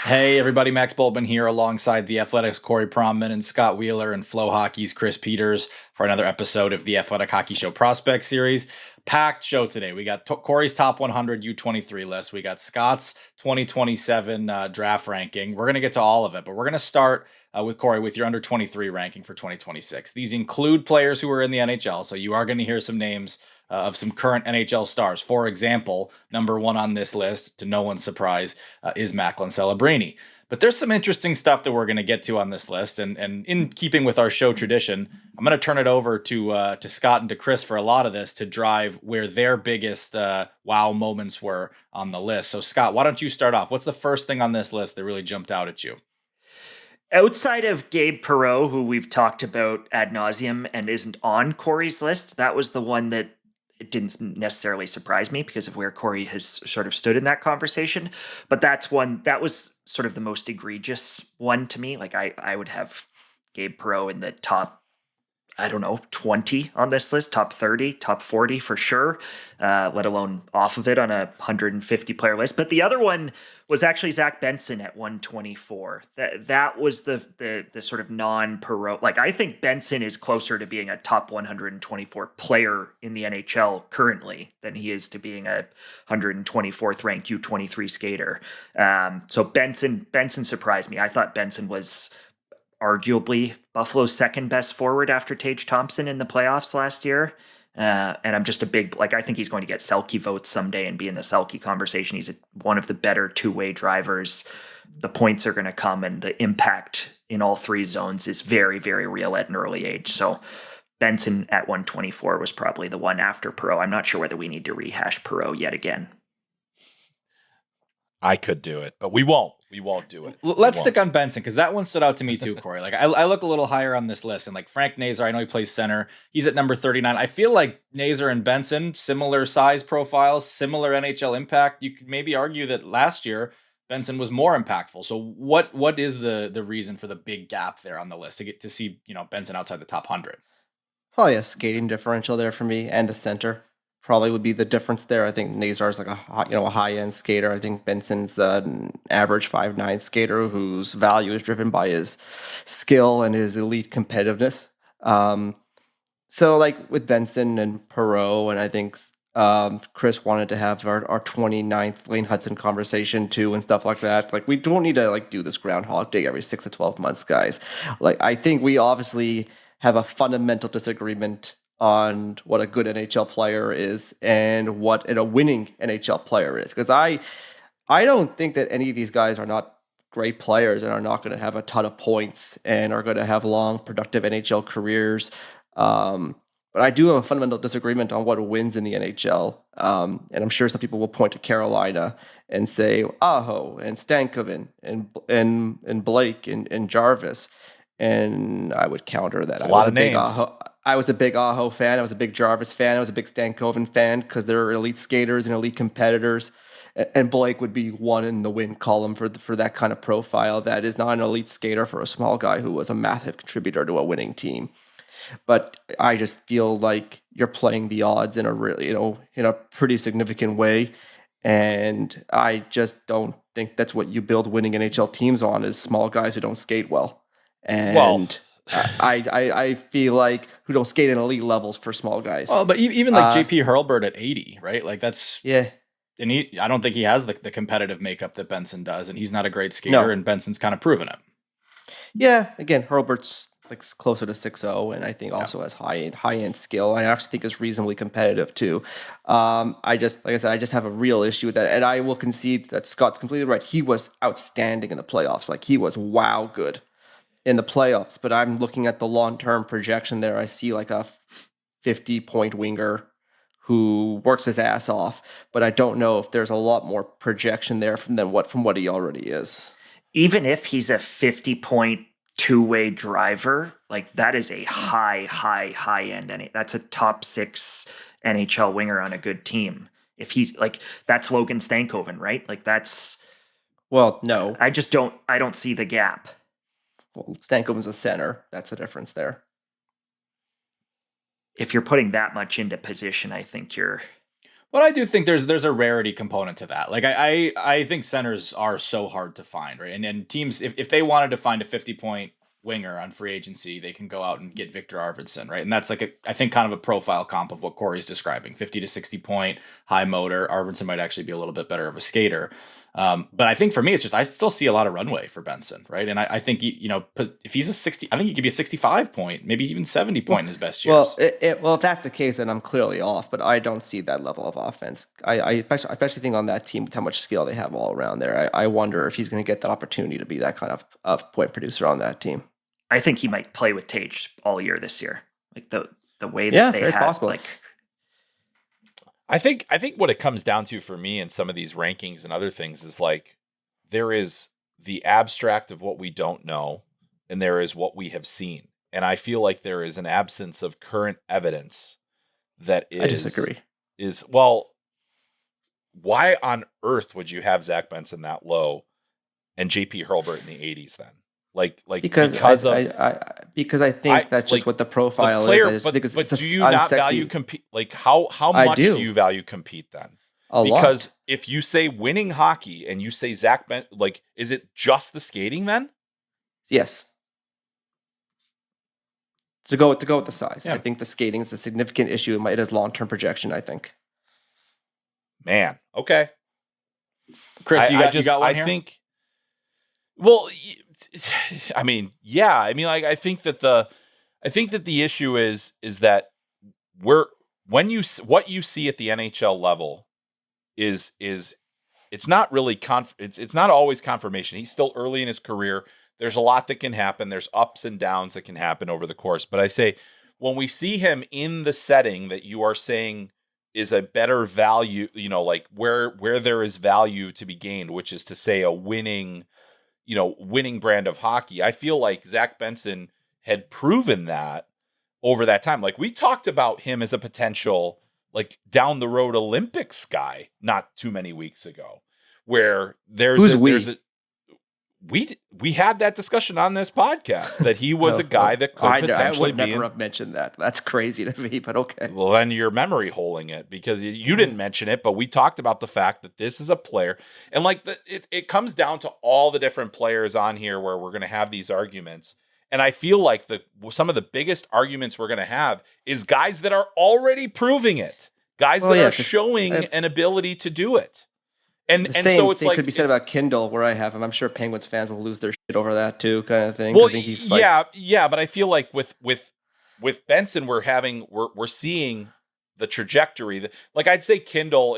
Hey everybody, Max Bultman here alongside the Athletics' Corey Proman and Scott Wheeler and Flow Hockey's Chris Peters for another episode of the Athletic Hockey Show Prospect Series. Packed show today. We got Corey's top 100 U23 list. We got Scott's 2027 draft ranking. We're going to get to all of it, but we're going to start with Corey with your under 23 ranking for 2026. These include players who are in the NHL, so you are going to hear some names of some current NHL stars. For example, number one on this list, to no one's surprise, is Macklin Celebrini. But there's some interesting stuff that we're going to get to on this list, and in keeping with our show tradition, I'm going to turn it over to Scott and to Chris for a lot of this to drive where their biggest wow moments were on the list. So Scott, why don't you start off? What's the first thing on this list that really jumped out at you? Outside of Gabe Perreault, who we've talked about ad nauseum and isn't on Corey's list, that was the one that it didn't necessarily surprise me because of where Corey has sort of stood in that conversation. But that was sort of the most egregious one to me. Like I would have Gabe Perreault in the top, I don't know, 20 on this list, top 30, top 40 for sure, let alone off of it on a 150 player list. But the other one was actually Zach Benson at 124. That was the sort of non-Perreault. Like, I think Benson is closer to being a top 124 player in the NHL currently than he is to being a 124th ranked U23 skater. So Benson surprised me. I thought Benson was arguably Buffalo's second best forward after Tage Thompson in the playoffs last year. And I'm just a big, I think he's going to get Selke votes someday and be in the Selke conversation. He's one of the better two-way drivers. The points are going to come, and the impact in all three zones is very, very real at an early age. So Benson at 124 was probably the one after Perreault. I'm not sure whether we need to rehash Perreault yet again. I could do it, but we won't. We won't do it. Let's stick on Benson, because that one stood out to me too, Corey. Like I look a little higher on this list, and like Frank Nazar, I know he plays center. He's at number 39. I feel like Nazar and Benson, similar size profiles, similar NHL impact. You could maybe argue that last year Benson was more impactful. So what is the reason for the big gap there on the list to get to see Benson outside the top 100? Probably a skating differential there for me, and the center probably would be the difference there. I think Nazar's like a high end skater. I think Benson's an average 5'9" skater whose value is driven by his skill and his elite competitiveness. So like with Benson and Perreault, and I think Chris wanted to have our 29th Lane Hutson conversation too and stuff like that. Like, we don't need to like do this Groundhog Day every 6 to 12 months, guys. Like, I think we obviously have a fundamental disagreement on what a good NHL player is and what a winning NHL player is. Because I don't think that any of these guys are not great players and are not going to have a ton of points and are going to have long, productive NHL careers. But I do have a fundamental disagreement on what wins in the NHL. And I'm sure some people will point to Carolina and say Aho and Stankoven and Blake and Jarvis. And I would counter that. A lot of names. I was a big Aho fan. I was a big Jarvis fan. I was a big Stankoven fan because they're elite skaters and elite competitors. And Blake would be one in the win column for that kind of profile. That is not an elite skater for a small guy who was a massive contributor to a winning team. But I just feel like you're playing the odds in a really, in a pretty significant way. And I just don't think that's what you build winning NHL teams on, is small guys who don't skate well. And I feel like who don't skate in elite levels for small guys. Oh, but even like JP Hurlburt at 80, right? Like that's yeah. And I don't think he has the competitive makeup that Benson does, and he's not a great skater. And Benson's kind of proven it. Yeah, again, Hurlburt's like closer to 6'0", and I think also has high end skill. I actually think is reasonably competitive too. I just have a real issue with that, and I will concede that Scott's completely right. He was outstanding in the playoffs. Like, he was wow good in the playoffs, but I'm looking at the long-term projection there. I see like a 50-point winger who works his ass off, but I don't know if there's a lot more projection there from what he already is. Even if he's a 50-point two-way driver, like, that is a high end. That's a top 6 NHL winger on a good team. If he's like, that's Logan Stankoven, right? Like, that's, well, no, I don't see the gap. Well, Stankoven's a center. That's the difference there. If you're putting that much into position, I think you're But I do think there's a rarity component to that. Like I think centers are so hard to find, right? And teams, if they wanted to find a 50-point winger on free agency, they can go out and get Victor Arvidsson, right? And that's like I think kind of a profile comp of what Corey's describing: 50 to 60 point, high motor. Arvidsson might actually be a little bit better of a skater. But I think for me, it's just I still see a lot of runway for Benson, right? And I think if he's a 60, I think he could be a 65 point, maybe even 70 point in his best years. Well, if that's the case, then I'm clearly off. But I don't see that level of offense. I especially think on that team with how much skill they have all around there. I wonder if he's going to get that opportunity to be that kind of point producer on that team. I think he might play with Tij all year this year. Like the way that they had possible. like. I think what it comes down to for me in some of these rankings and other things is like there is the abstract of what we don't know and there is what we have seen. And I feel like there is an absence of current evidence that is. I disagree. Well, why on earth would you have Zach Benson that low and JP Hurlburt in the 80s then? Because I think that's just what the profile is. But do you not value compete? Like how much do you value compete then? Because if you say winning hockey and you say Zach Benson, like, is it just the skating then? Yes. To go with the size, yeah. I think the skating is a significant issue in his long-term projection. I think. Man, okay. Chris, you got one here? I think. Well, I mean, yeah. I mean, like, I think that the issue is that what you see at the NHL level is it's not really it's not always confirmation. He's still early in his career. There's a lot that can happen. There's ups and downs that can happen over the course. But I say when we see him in the setting that you are saying is a better value, like where there is value to be gained, which is to say a winning brand of hockey. I feel like Zach Benson had proven that over that time. Like we talked about him as a potential, like down the road Olympics guy not too many weeks ago, where we had that discussion on this podcast that he was a guy that could potentially I would never have mentioned that. That's crazy to me, but okay. Well, then you're memory holing it because you didn't mention it, but we talked about the fact that this is a player. And like it comes down to all the different players on here where we're going to have these arguments. And I feel like some of the biggest arguments we're going to have is guys that are already proving it, guys that are showing an ability to do it. And so it's like could be said about Kindle where I have him. I'm sure Penguins fans will lose their shit over that too, kind of thing. Well, I think he's yeah, but I feel like with Benson, we're seeing the trajectory. Like I'd say Kindle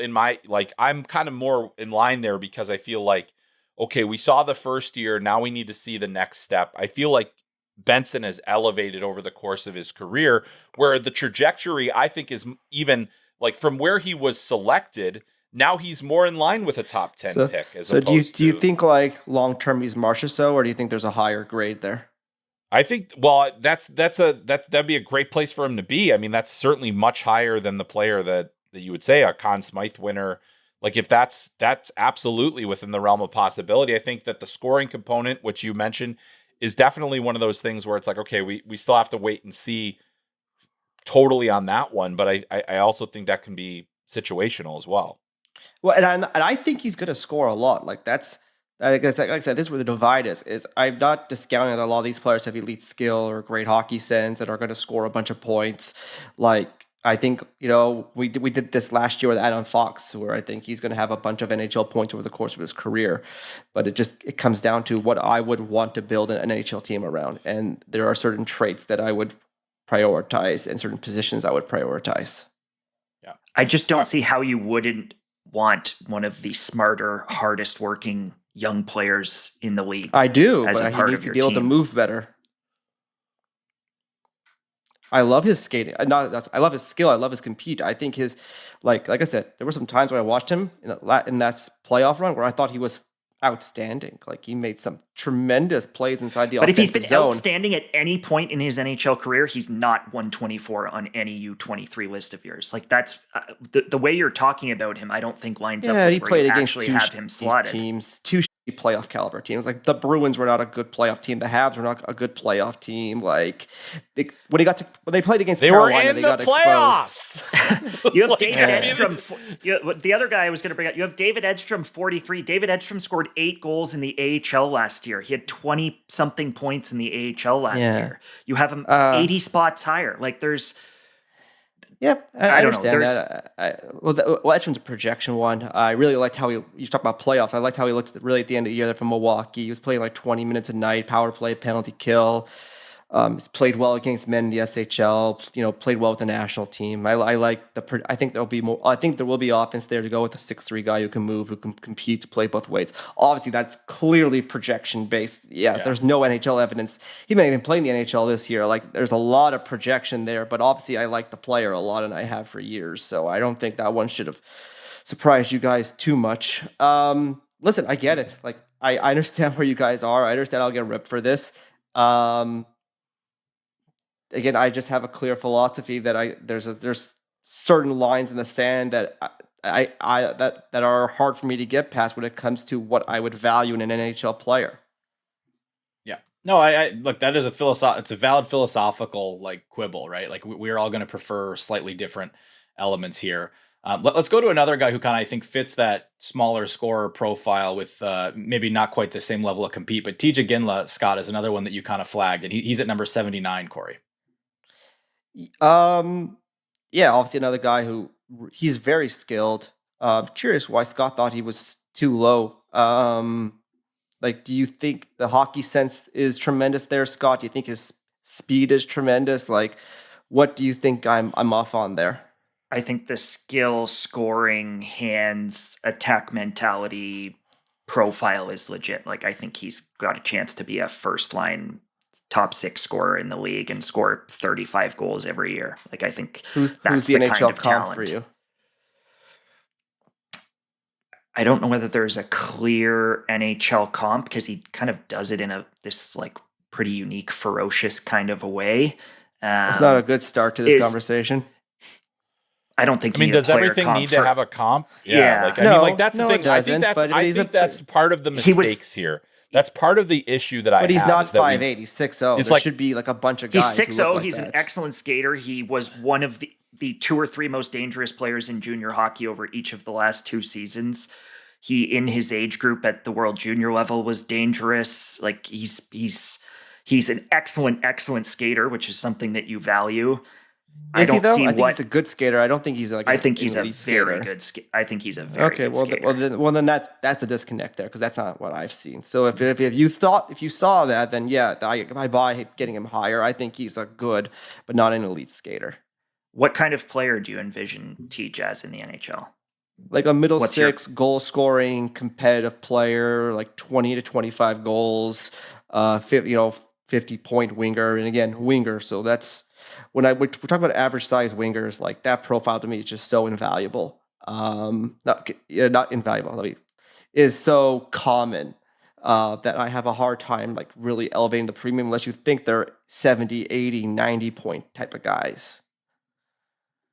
I'm kind of more in line there because I feel like okay, we saw the first year, now we need to see the next step. I feel like Benson has elevated over the course of his career, where the trajectory I think is even like from where he was selected. Now he's more in line with a top 10 pick. Do you think like long term he's Marchessault, or do you think there's a higher grade there? I think that'd be a great place for him to be. I mean, that's certainly much higher than the player that you would say a Conn Smythe winner. Like if that's absolutely within the realm of possibility. I think that the scoring component, which you mentioned, is definitely one of those things where it's like, okay, we still have to wait and see totally on that one. But I also think that can be situational as well. Well, and I think he's going to score a lot. Like I said, this is where the divide is I'm not discounting that a lot of these players have elite skill or great hockey sense and are going to score a bunch of points. Like I think, we did this last year with Adam Fox, where I think he's going to have a bunch of NHL points over the course of his career. But it comes down to what I would want to build an NHL team around. And there are certain traits that I would prioritize and certain positions I would prioritize. Yeah. I just don't see how you wouldn't want one of the smarter, hardest working young players in the league. I do, but he needs to be able to move better. I love his skating. I love his skill. I love his compete. I think his, like I said, there were some times when I watched him in that playoff run where I thought he was outstanding. Like he made some tremendous plays inside the offensive zone. But if he's been outstanding at any point in his NHL career, he's not 124 on any U23 list of yours. Like that's the way you're talking about him. I don't think lines up with he where played you against actually have him slotted. Two playoff caliber teams. Like the Bruins were not a good playoff team. The Habs were not a good playoff team. Like when they played against Carolina, they got playoffs. exposed. You have David Edstrom. The other guy I was going to bring up, you have David Edstrom, 43. David Edstrom scored 8 goals in the AHL last year. He had 20-something points in the AHL last year. You have him 80 spots higher. Like there's... Yep, I understand know. that. Well, Edstrom's a projection one. I really liked how you talk about playoffs. I liked how he looked really at the end of the year there from Milwaukee. He was playing like 20 minutes a night, power play, penalty kill. He's played well against men in the SHL. Played well with the national team. I like I think there'll be more. I think there will be offense there to go with a 6'3" guy who can move, who can compete, to play both ways. Obviously, that's clearly projection based. Yeah, there's no NHL evidence. He may even play in the NHL this year. Like, there's a lot of projection there. But obviously, I like the player a lot, and I have for years. So I don't think that one should have surprised you guys too much. Listen, I get it. Like, I understand where you guys are. I understand I'll get ripped for this. Again, I just have a clear philosophy that there's certain lines in the sand that that are hard for me to get past when it comes to what I would value in an NHL player. Yeah, no, I look, that is it's a valid philosophical like quibble, right? Like we're all going to prefer slightly different elements here. Let's go to another guy who kind of, I think, fits that smaller scorer profile with maybe not quite the same level of compete, but Tij Iginla, Scott, is another one that you kind of flagged, and he's at number 79, Corey. Yeah, obviously another guy who he's very skilled. Curious why Scott thought he was too low. Like, do you think the hockey sense is tremendous there, Scott? Do you think his speed is tremendous? Like, what do you think I'm off on there? I think the skill, scoring, hands, attack mentality profile is legit. Like, I think he's got a chance to be a first line top 6 scorer in the league and score 35 goals every year. Like, I think who's the NHL kind of comp for you? I don't know whether there's a clear NHL comp, because he kind of does it in this like pretty unique, ferocious kind of a way. It's not a good start to this conversation. I don't think. Does everything need to have a comp? Yeah. That's the thing. I think that's part of the mistakes here. That's part of the issue that I have. But he's not 5'8", he's 6'0". There should be like a bunch of guys. He's 6'0". He's an excellent skater. He was one of the 2 or 3 most dangerous players in junior hockey over each of the last 2 seasons. He, in his age group at the world junior level, was dangerous. Like, he's an excellent skater, which is something that you value. I think he's a good skater. I don't think he's like. I think he's a very good skater. I think he's a very good skater. Well, then that's the disconnect there, because that's not what I've seen. So if you saw that, then yeah, I buy getting him higher. I think he's a good, but not an elite skater. What kind of player do you envision Tij as in the NHL? Like a middle six, goal scoring, competitive player, like 20 to 25 goals, 50-point winger, and again winger. So that's. When we talk about average size wingers, like that profile to me is just so invaluable. Not invaluable. Is so common that I have a hard time like really elevating the premium unless you think they're 70, 80, 90 point type of guys.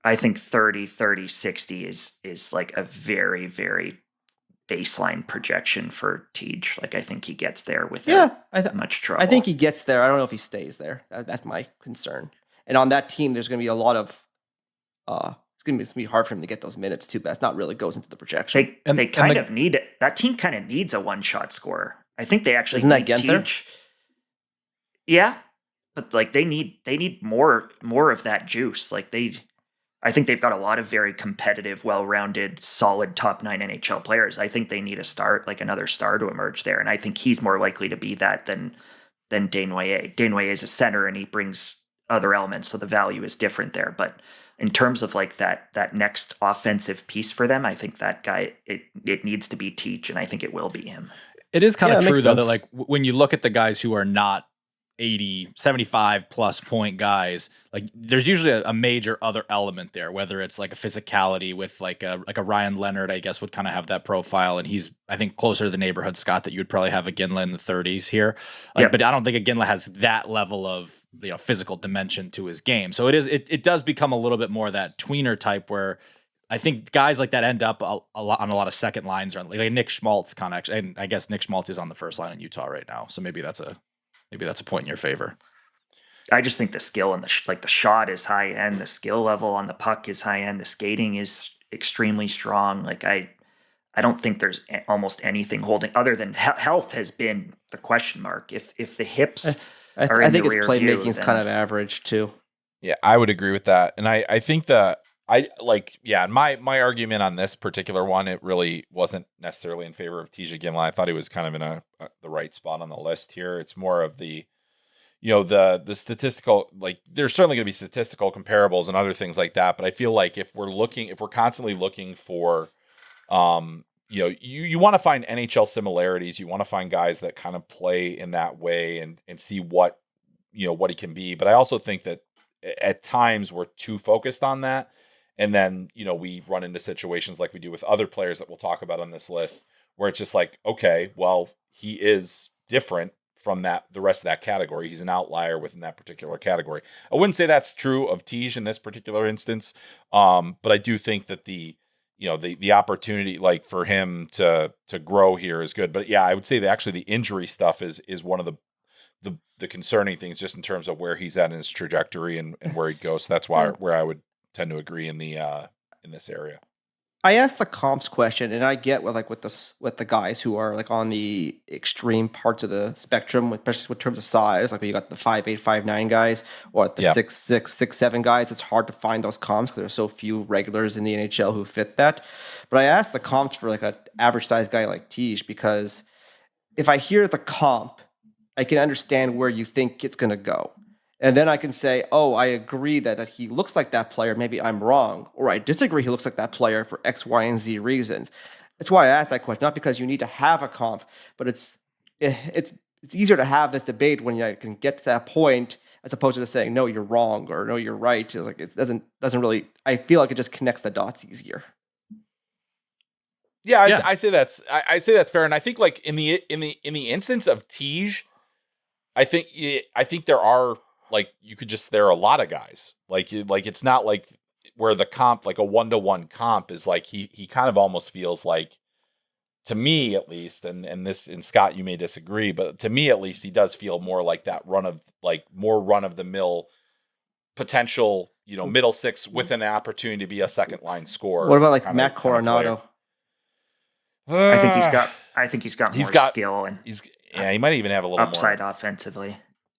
I think 30, 60 is like a very, very baseline projection for Tij. Like, I think he gets there without much trouble. I think he gets there. I don't know if he stays there. That's my concern. And on that team, there's going to be a lot of. It's going to be hard for him to get those minutes too. But that's not really goes into the projection. They kind of need it. That team kind of needs a one-shot scorer. I think they actually isn't that need Gauthier? Tij. Yeah, but like they need more of that juice. Like I think they've got a lot of very competitive, well-rounded, solid top 9 NHL players. I think they need another star to emerge there, and I think he's more likely to be that than Desnoyers. Desnoyers is a center, and he brings other elements, so the value is different there. But in terms of like that next offensive piece for them, I think that guy, it needs to be Tij, and I think it will be him. It is kind of true though that like when you look at the guys who are not 80, 75 plus point guys, like there's usually a major other element there, whether it's like a physicality with like a Ryan Leonard, I guess, would kind of have that profile. And he's, I think, closer to the neighborhood, Scott, that you would probably have Iginla in the 30s here. But I don't think Iginla has that level of, physical dimension to his game. So it does become a little bit more that tweener type where I think guys like that end up a lot on a lot of second lines, or like Nick Schmaltz kind of actually. And I guess Nick Schmaltz is on the first line in Utah right now, so maybe that's a point in your favor. I just think the skill and the shot is high end. The skill level on the puck is high end. The skating is extremely strong. Like I don't think there's almost anything holding other than health has been the question mark. If the hips are in I think the his rear playmaking view, is kind of average too. Yeah, I would agree with that. And I think that my argument on this particular one, it really wasn't necessarily in favor of Tij Iginla. I thought he was kind of in the right spot on the list here. It's more of the, the statistical, like there's certainly going to be statistical comparables and other things like that. But I feel like if we're constantly looking for, you want to find NHL similarities. You want to find guys that kind of play in that way and see what he can be. But I also think that at times we're too focused on that. And then, we run into situations like we do with other players that we'll talk about on this list, where it's just like, okay, well, he is different from the rest of that category. He's an outlier within that particular category. I wouldn't say that's true of Tij in this particular instance. But I do think that the opportunity, like for him to grow here is good. But yeah, I would say that actually the injury stuff is one of the concerning things, just in terms of where he's at in his trajectory and where he goes. So that's where I would tend to agree in this area. I asked the comps question, and I get with the guys who are like on the extreme parts of the spectrum, especially in terms of size. Like when you got the 5'8", 5'9" guys, or the 6'6", 6'7" guys. It's hard to find those comps because there's so few regulars in the NHL who fit that. But I asked the comps for like an average size guy like Tij, because if I hear the comp, I can understand where you think it's going to go. And then I can say, oh, I agree that he looks like that player. Maybe I'm wrong. Or I disagree he looks like that player for X, Y, and Z reasons. That's why I asked that question. Not because you need to have a comp, but it's easier to have this debate when you can get to that point, as opposed to just saying, no, you're wrong, or no, you're right. It's like, it doesn't really, I feel like it just connects the dots easier. Yeah, I say that's fair. And I think like in the instance of Tij, I think there are, like, there are a lot of guys like it's not like where the comp, like a 1-to-1 comp, is like he kind of almost feels like, to me at least, and Scott, you may disagree, but to me at least, he does feel more like that run of the mill potential, middle six with an opportunity to be a second line scorer. What about like Matt Coronado? I think he's got more skill, and he might even have a little upside more offensively.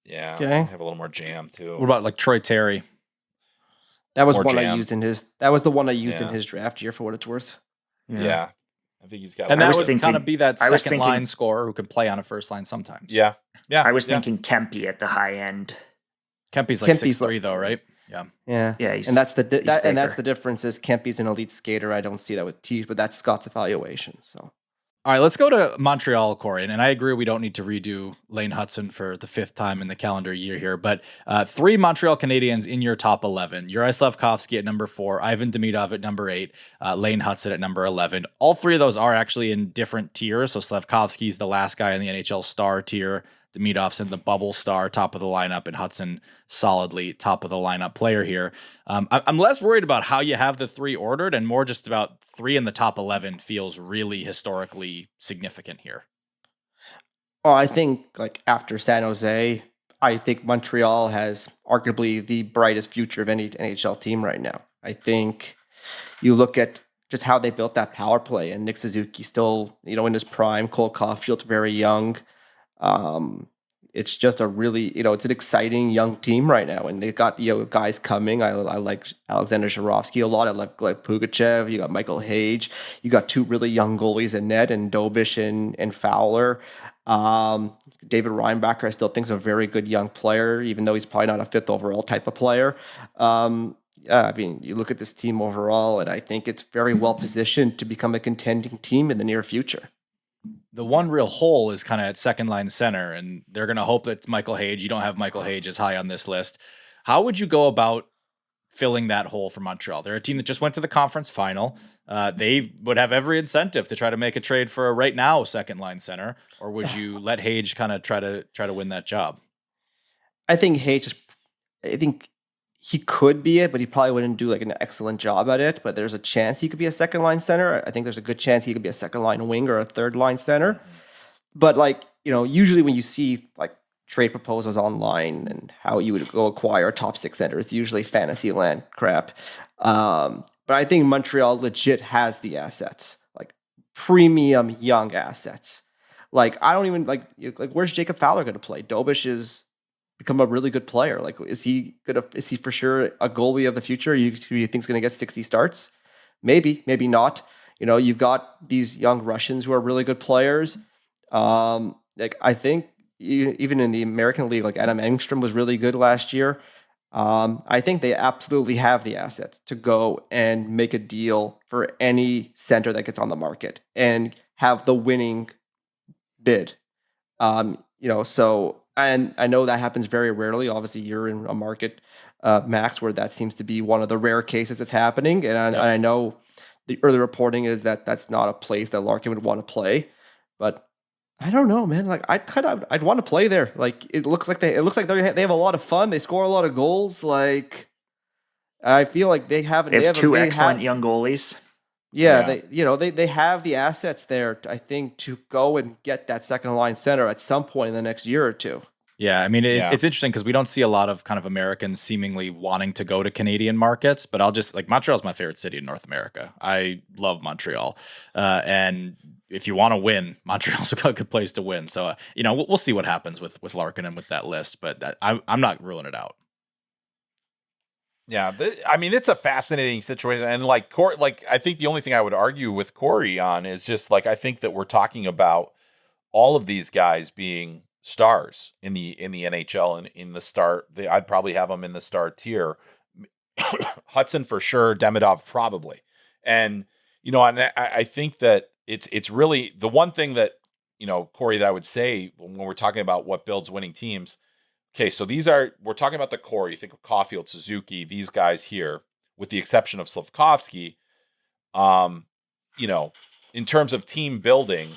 Yeah, okay. Have a little more jam too. What about like Troy Terry? That was more one jam. I used in his. That was the one I used in his draft year, for what it's worth. Yeah. I think he's got. And that would kind of be that second line scorer who can play on a first line sometimes. Yeah. I was thinking Kempe at the high end. Kempe's like 6'3" though, right? Yeah. And that's the difference is Kempe's an elite skater. I don't see that with Tij, but that's Scott's evaluation. So. All right, let's go to Montreal, Corey. And I agree we don't need to redo Lane Hutson for the 5th time in the calendar year here. But 3 Montreal Canadiens in your top 11. Juraj Slafkovsky at number 4, Ivan Demidov at number 8, Lane Hutson at number 11. All 3 of those are actually in different tiers. So Slafkovsky's the last guy in the NHL star tier. Demidov's in the bubble star, top of the lineup, and Hutson solidly top of the lineup player here. I'm less worried about how you have the 3 ordered and more just about 3 in the top 11 feels really historically significant here. Oh, I think like after San Jose, I think Montreal has arguably the brightest future of any NHL team right now. I think you look at just how they built that power play, and Nick Suzuki still, in his prime. Cole Caulfield's very young. It's just a really, it's an exciting young team right now, and they've got guys coming. I like Alexander Zhuravsky a lot. I like Pugachev. You got Michael Hage. You got 2 really young goalies in net, and Dobish and Fowler. David Reinbacher, I still think, is a very good young player, even though he's probably not a 5th overall type of player. I mean, you look at this team overall, and I think it's very well positioned to become a contending team in the near future. The one real hole is kind of at second line center, and they're going to hope that it's Michael Hage. You don't have Michael Hage as high on this list. How would you go about filling that hole for Montreal? They're a team that just went to the conference final. They would have every incentive to try to make a trade for a right now second line center, or would you let Hage kind of try to win that job? I think Hage he could be it, but he probably wouldn't do like an excellent job at it. But there's a chance he could be a second line center. I think there's a good chance he could be a second line wing or a third line center. But like, usually when you see like trade proposals online and how you would go acquire a top six center, it's usually fantasy land crap. But I think Montreal legit has the assets, like premium young assets. Like I don't even like where's Jacob Fowler going to play? Dobish is become a really good player. Like is he for sure a goalie of the future? You think's going to get 60 starts? Maybe not. You've got these young Russians who are really good players. Like I think even in the American League, like Adam Engstrom was really good last year. I think they absolutely have the assets to go and make a deal for any center that gets on the market and have the winning bid. So, and I know that happens very rarely. Obviously, you're in a market, Max, where that seems to be one of the rare cases that's happening. And I know the early reporting is that that's not a place that Larkin would want to play, but I don't know, man. Like I'd want to play there. Like it looks like they have a lot of fun. They score a lot of goals. Like I feel like they have two excellent young goalies. Yeah, they have the assets there, I think, to go and get that second line center at some point in the next year or two. Yeah, I mean, it's interesting because we don't see a lot of kind of Americans seemingly wanting to go to Canadian markets, but I'll just like Montreal's my favorite city in North America. I love Montreal. And if you want to win, Montreal's a good place to win. So, we'll see what happens with Larkin and with that list, but I'm not ruling it out. Yeah, I mean, it's a fascinating situation. And like I think the only thing I would argue with Corey on is just like, I think that we're talking about all of these guys being stars in the NHL and in the star. I'd probably have them in the star tier. Hutson for sure, Demidov probably. And, and I think that it's really the one thing that, Corey, that I would say when we're talking about what builds winning teams. Okay, so we're talking about the core. You think of Caulfield, Suzuki, these guys here, with the exception of Slafkovsky. In terms of team building,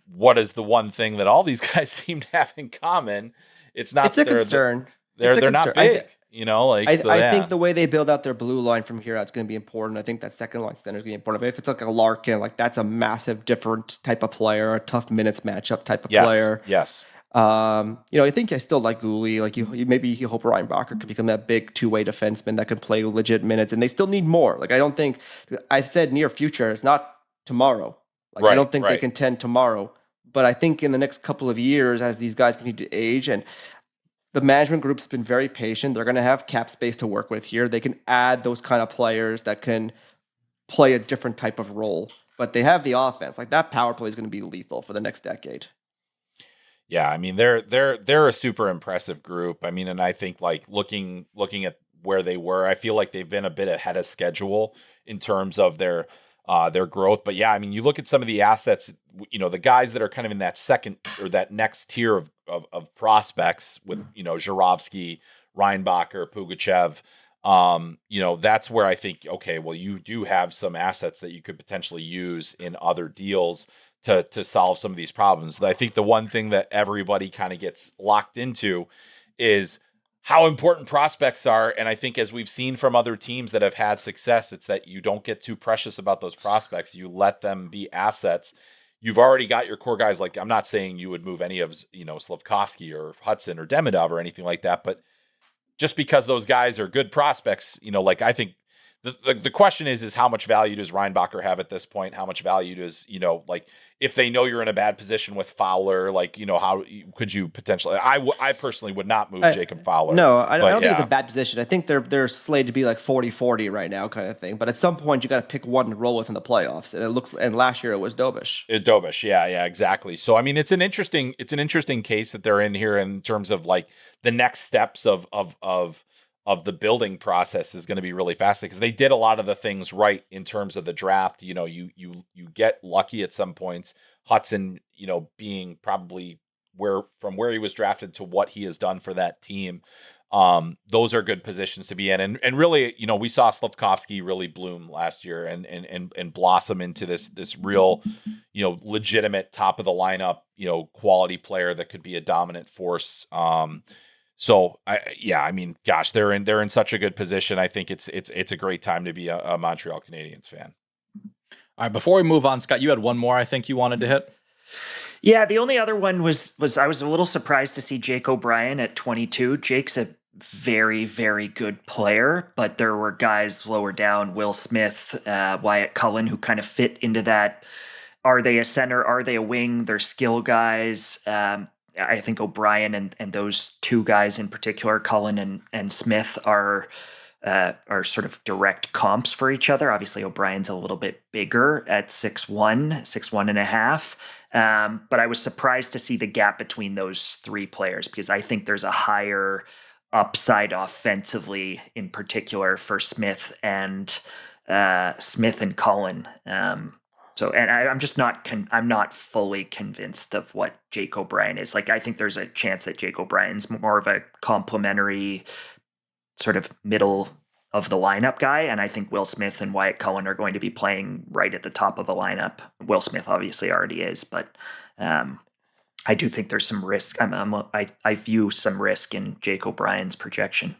what is the one thing that all these guys seem to have in common? It's not. It's a concern. They're not big. I think the way they build out their blue line from here out is going to be important. I think that second line center is going to be important. But if it's like a Larkin, like that's a massive different type of player, a tough minutes matchup type of player. Yes. I think I still like Gouli. Like you hope Ryan Bacher could become that big two-way defenseman that can play legit minutes, and they still need more. Like I said near future. It's not tomorrow. Like I don't think they contend tomorrow, but I think in the next couple of years, as these guys continue to age, and the management group's been very patient, they're going to have cap space to work with here. They can add those kind of players that can play a different type of role, but they have the offense. Like that power play is going to be lethal for the next decade. Yeah, I mean they're a super impressive group. I mean, and I think like looking at where they were, I feel like they've been a bit ahead of schedule in terms of their growth. But yeah, I mean, you look at some of the assets, the guys that are kind of in that second or that next tier of prospects with Jurovsky, Reinbacher, Pugachev. That's where I think, okay, well, you do have some assets that you could potentially use in other deals to solve some of these problems. I think the one thing that everybody kind of gets locked into is how important prospects are. And I think as we've seen from other teams that have had success, it's that you don't get too precious about those prospects. You let them be assets. You've already got your core guys. Like, I'm not saying you would move any of, Slafkovsky or Hutson or Demidov or anything like that, but just because those guys are good prospects, I think the question is how much value does Reinbacher have at this point? How much value does, if they know you're in a bad position with Fowler, how could you potentially, I personally would not move Jacob Fowler. No, I don't think it's a bad position. I think they're slated to be like 40-40 right now kind of thing. But at some point you got to pick one to roll with in the playoffs. And last year it was Dobish. Dobish. Yeah, exactly. So, I mean, it's an interesting case that they're in here in terms of like the next steps of the building process is going to be really fascinating because they did a lot of the things right in terms of the draft. You get lucky at some points. Hutson, being probably from where he was drafted to what he has done for that team. Those are good positions to be in. And really, we saw Slafkovsky really bloom last year and blossom into this real, legitimate top of the lineup, quality player that could be a dominant force. So I mean, gosh, they're in such a good position. I think it's a great time to be a Montreal Canadiens fan. All right, before we move on, Scott, you had one more I think you wanted to hit. Yeah, the only other one was I was a little surprised to see Jake O'Brien at 22. Jake's a very, very good player, but there were guys lower down, Will Smith, Wyatt Cullen, who kind of fit into that. Are they a center? Are they a wing? They're skill guys. I think O'Brien and those two guys in particular, Cullen and Smith, are sort of direct comps for each other. Obviously, O'Brien's a little bit bigger at 6'1", and a half. But I was surprised to see the gap between those three players because I think there's a higher upside offensively, in particular for Smith and Cullen. I'm just not I'm not fully convinced of what Jake O'Brien is. Like, I think there's a chance that Jake O'Brien's more of a complementary sort of middle of the lineup guy. And I think Will Smith and Wyatt Cullen are going to be playing right at the top of a lineup. Will Smith obviously already is, but I do think there's some risk. I view some risk in Jake O'Brien's projection.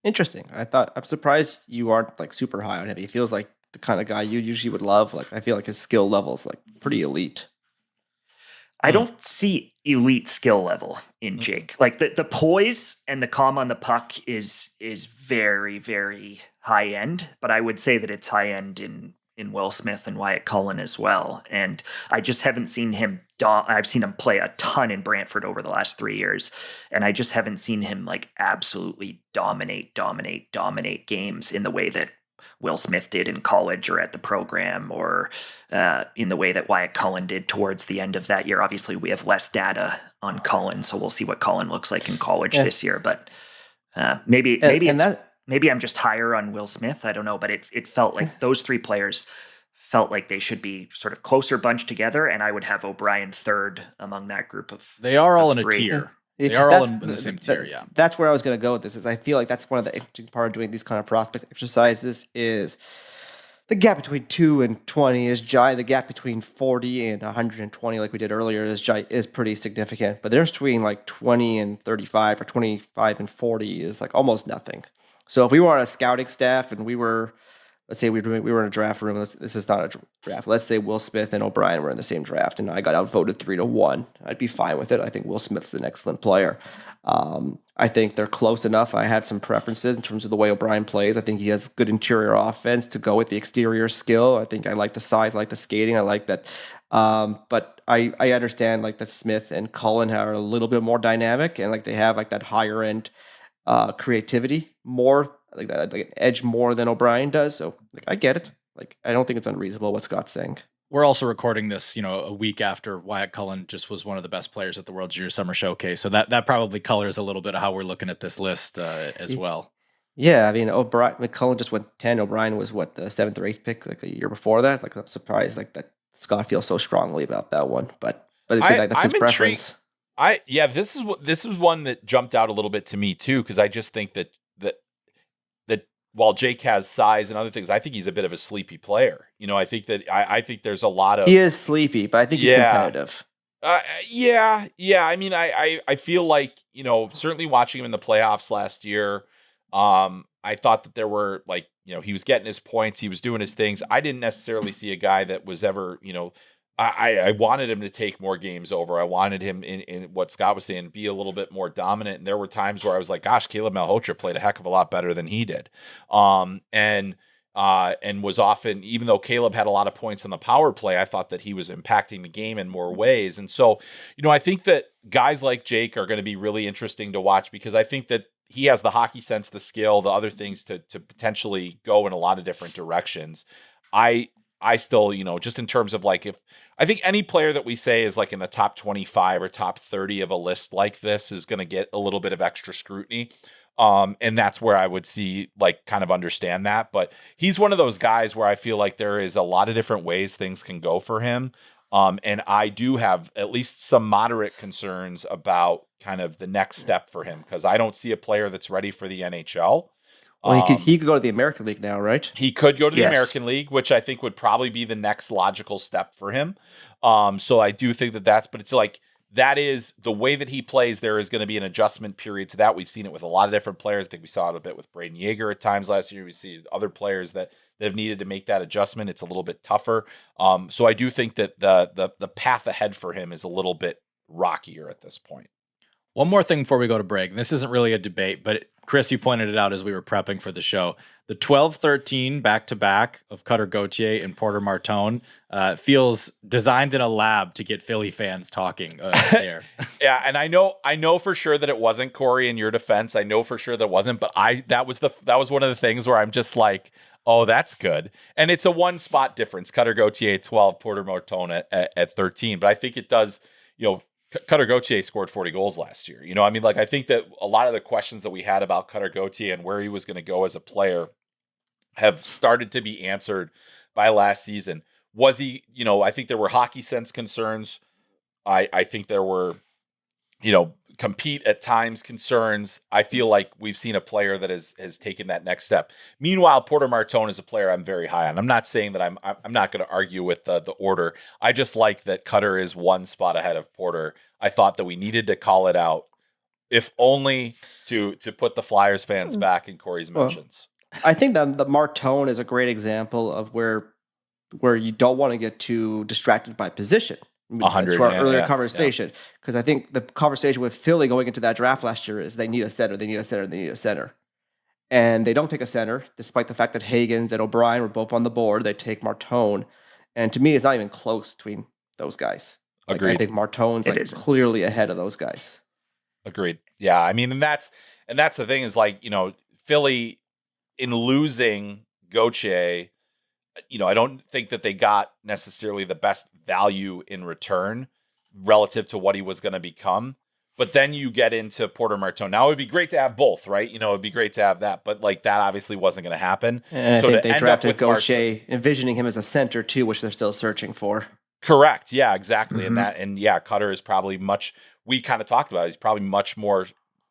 Interesting. I'm surprised you aren't like super high on him. He feels like the kind of guy you usually would love. Like, I feel like his skill level is like pretty elite. I don't see elite skill level in Jake. Like the poise and the calm on the puck is very, very high end, but I would say that it's high end in Will Smith and Wyatt Cullen as well. And I just haven't seen him. I've seen him play a ton in Brantford over the last 3 years, and I just haven't seen him like absolutely dominate games in the way that Will Smith did in college or at the program, or in the way that Wyatt Cullen did towards the end of that year. Obviously, we have less data on Cullen, so we'll see what Cullen looks like in college this year. But maybe I'm just higher on Will Smith. I don't know, but it felt like those three players felt like they should be sort of closer bunched together, and I would have O'Brien third among that group of. They are all in three. a tier. They are all in the same tier, yeah. That's where I was going to go with this. Is I feel like that's one of the interesting part of doing these kind of prospect exercises is the gap between 2 and 20 is giant. The gap between 40 and 120, like we did earlier, is pretty significant. But there's between like 20 and 35 or 25 and 40 is like almost nothing. So if we were on a scouting staff and we were, let's say we were in a draft room. This is not a draft. Let's say Will Smith and O'Brien were in the same draft, and I got outvoted 3-1. I'd be fine with it. I think Will Smith's an excellent player. I think they're close enough. I have some preferences in terms of the way O'Brien plays. I think he has good interior offense to go with the exterior skill. I think I like the size, I like the skating. I like that. But I understand like that Smith and Cullen are a little bit more dynamic, and like they have like that higher end creativity more. Like that, like an edge more than O'Brien does. So like, I get it. Like, I don't think it's unreasonable what Scott's saying. We're also recording this, a week after Wyatt Cullen just was one of the best players at the World Junior Summer Showcase. So that probably colors a little bit of how we're looking at this list as well. Yeah, I mean, Cullen just went 10. O'Brien was what, the 7th or 8th pick like a year before that. Like, I'm surprised like that Scott feels so strongly about that one. But I think that's his preference. This is one that jumped out a little bit to me too, because I just think that while Jake has size and other things, I think he's a bit of a sleepy player. I think that I think there's a lot of. He is sleepy, but I think he's competitive. Yeah. I mean, I feel like certainly watching him in the playoffs last year, I thought that there were like he was getting his points, he was doing his things. I didn't necessarily see a guy that was ever I wanted him to take more games over. I wanted him in what Scott was saying, be a little bit more dominant. And there were times where I was like, gosh, Caleb Malhotra played a heck of a lot better than he did. And was often, even though Caleb had a lot of points on the power play, I thought that he was impacting the game in more ways. And so, I think that guys like Jake are going to be really interesting to watch because I think that he has the hockey sense, the skill, the other things to potentially go in a lot of different directions. I still, just in terms of like, if I think any player that we say is like in the top 25 or top 30 of a list like this is going to get a little bit of extra scrutiny. And that's where I would see like kind of understand that. But he's one of those guys where I feel like there is a lot of different ways things can go for him. And I do have at least some moderate concerns about kind of the next step for him because I don't see a player that's ready for the NHL. Well, he could go to the American League now, right? He could go to the American League, which I think would probably be the next logical step for him. So I do think but it's like that is the way that he plays. There is going to be an adjustment period to that. We've seen it with a lot of different players. I think we saw it a bit with Braden Yeager at times last year. We see other players that have needed to make that adjustment. It's a little bit tougher. So I do think that the path ahead for him is a little bit rockier at this point. One more thing before we go to break. This isn't really a debate, but Chris, you pointed it out as we were prepping for the show. The 12-13 back-to-back of Cutter Gauthier and Porter Martone feels designed in a lab to get Philly fans talking there. Yeah, and I know for sure that it wasn't, Corey, in your defense. I know for sure that wasn't, but that was one of the things where I'm just like, oh, that's good. And it's a one-spot difference. Cutter Gauthier 12, Porter Martone at 13. But I think it does, Cutter Gauthier scored 40 goals last year. I think that a lot of the questions that we had about Cutter Gauthier and where he was going to go as a player have started to be answered by last season. Was he, I think there were hockey sense concerns. I think there were, compete at times concerns. I feel like we've seen a player that has taken that next step. Meanwhile, Porter Martone is a player I'm very high on. I'm not saying that I'm not going to argue with the order. I just like that Cutter is one spot ahead of Porter. I thought that we needed to call it out, if only to put the Flyers fans back in Corey's mentions. I think that the Martone is a great example of where you don't want to get too distracted by position. To our earlier conversation, because I think the conversation with Philly going into that draft last year is they need a center, they need a center, they need a center. And they don't take a center, despite the fact that Hagens and O'Brien were both on the board. They take Martone. And to me, it's not even close between those guys. Agreed. I think Martone's clearly ahead of those guys. Agreed. Yeah. I mean, and that's the thing is Philly, in losing Gauthier, I don't think that they got necessarily the best value in return relative to what he was going to become. But then you get into Porter Martone. Now, it would be great to have both, right? It would be great to have that. But that obviously wasn't going to happen. And so I think they drafted Gauthier, envisioning him as a center too, which they're still searching for. Correct. Yeah, exactly. Mm-hmm. Cutter is probably we kind of talked about it. He's probably much more